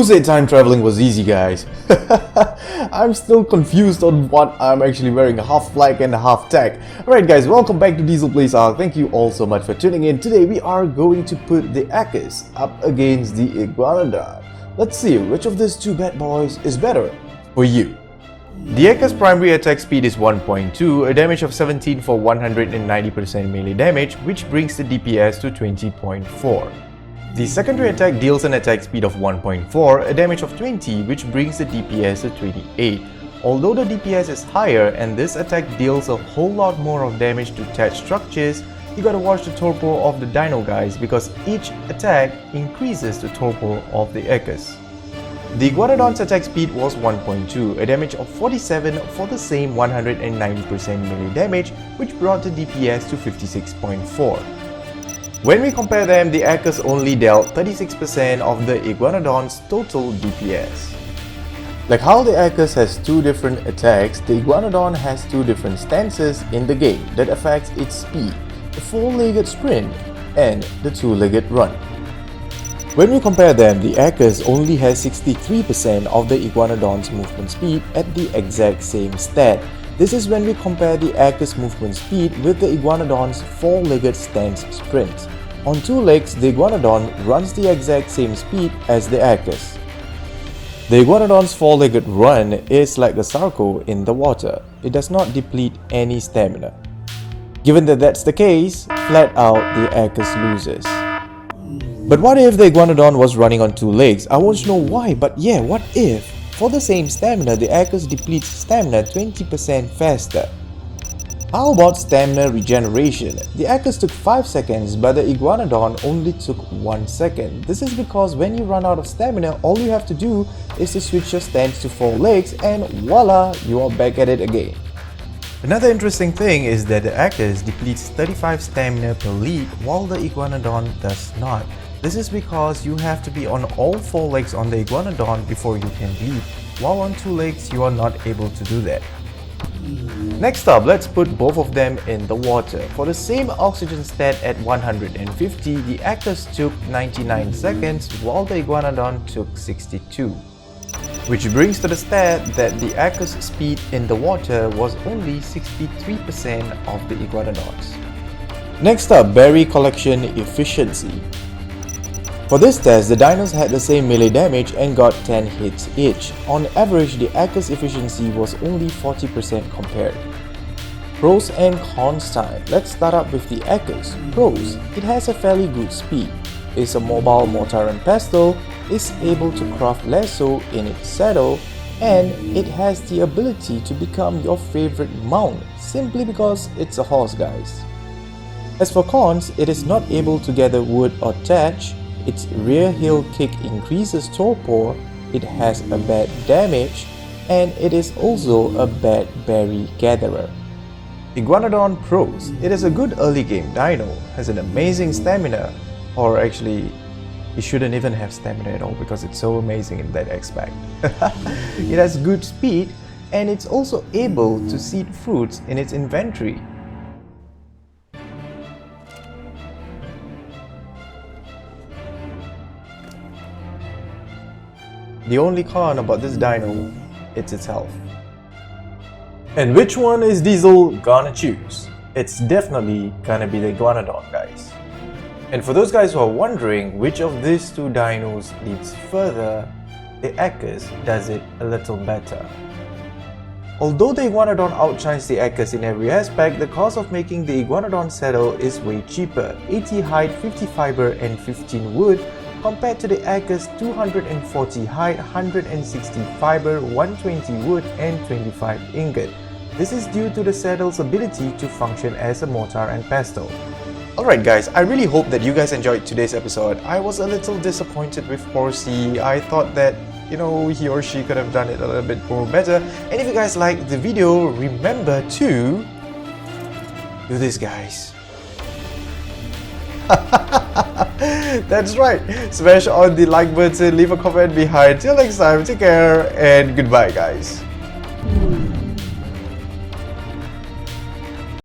Who said time traveling was easy, guys? I'm still confused on what I'm actually wearing, half flag and half tech. Alright guys, welcome back to Diesel Plays Arc. Thank you all so much for tuning in. Today we are going to put the Equus up against the Iguanodon. Let's see which of these two bad boys is better for you. The Equus primary attack speed is 1.2, a damage of 17 for 190% melee damage, which brings the DPS to 20.4. The secondary attack deals an attack speed of 1.4, a damage of 20, which brings the DPS to 28. Although the DPS is higher and this attack deals a whole lot more of damage to attached structures, you gotta watch the torpor of the dino guys because each attack increases the torpor of the Equus. The Iguanodon's attack speed was 1.2, a damage of 47 for the same 190% melee damage, which brought the DPS to 56.4. When we compare them, the Equus only dealt 36% of the Iguanodon's total DPS. Like how the Equus has two different attacks, the Iguanodon has two different stances in the game that affects its speed, the four-legged sprint and the two-legged run. When we compare them, the Equus only has 63% of the Iguanodon's movement speed at the exact same stat. This is when we compare the Equus movement speed with the Iguanodon's four-legged stance sprint. On two legs, the Iguanodon runs the exact same speed as the Equus. The Iguanodon's four-legged run is like a Sarco in the water. It does not deplete any stamina. Given that that's the case, flat out the Equus loses. But what if the Iguanodon was running on two legs? I won't know why, but yeah, what if? For the same stamina, the Equus depletes stamina 20% faster. How about stamina regeneration? The Equus took 5 seconds, but the Iguanodon only took 1 second. This is because when you run out of stamina, all you have to do is to switch your stance to 4 legs and voila, you are back at it again. Another interesting thing is that the Equus depletes 35 stamina per leap while the Iguanodon does not. This is because you have to be on all 4 legs on the Iguanodon before you can leap, while on 2 legs you are not able to do that. Next up, let's put both of them in the water. For the same oxygen stat at 150, the Equus took 99 seconds while the Iguanodon took 62. Which brings to the stat that the Equus speed in the water was only 63% of the Iguanodon's. Next up, berry collection efficiency. For this test, the dinos had the same melee damage and got 10 hits each. On average, the Equus efficiency was only 40% compared. Pros and cons time. Let's start up with the Equus. Pros: it has a fairly good speed, is a mobile mortar and pestle, is able to craft lasso in its saddle, and it has the ability to become your favorite mount simply because it's a horse, guys. As for cons, it is not able to gather wood or thatch, its rear heel kick increases torpor, it has a bad damage, and it is also a bad berry gatherer. Iguanodon pros: it is a good early game dino, has an amazing stamina, or actually it shouldn't even have stamina at all because it's so amazing in that aspect. It has good speed and it's also able to seed fruits in its inventory. The only con about this dino, it's its health. And which one is Diesel gonna choose? It's definitely gonna be the Iguanodon, guys. And for those guys who are wondering which of these two dinos leads further, the Equus does it a little better. Although the Iguanodon outshines the Equus in every aspect, the cost of making the Iguanodon saddle is way cheaper, 80 hide, 50 fiber and 15 wood, compared to the Equus 240 hide, 160 fiber, 120 wood and 25 ingot. This is due to the saddle's ability to function as a mortar and pestle. Alright guys, I really hope that you guys enjoyed today's episode. I was a little disappointed with Horsey. I thought that, he or she could have done it a little bit more better. And if you guys liked the video, remember to do this, guys. That's right, smash on the like button, leave a comment behind. Till next time, take care and goodbye, guys.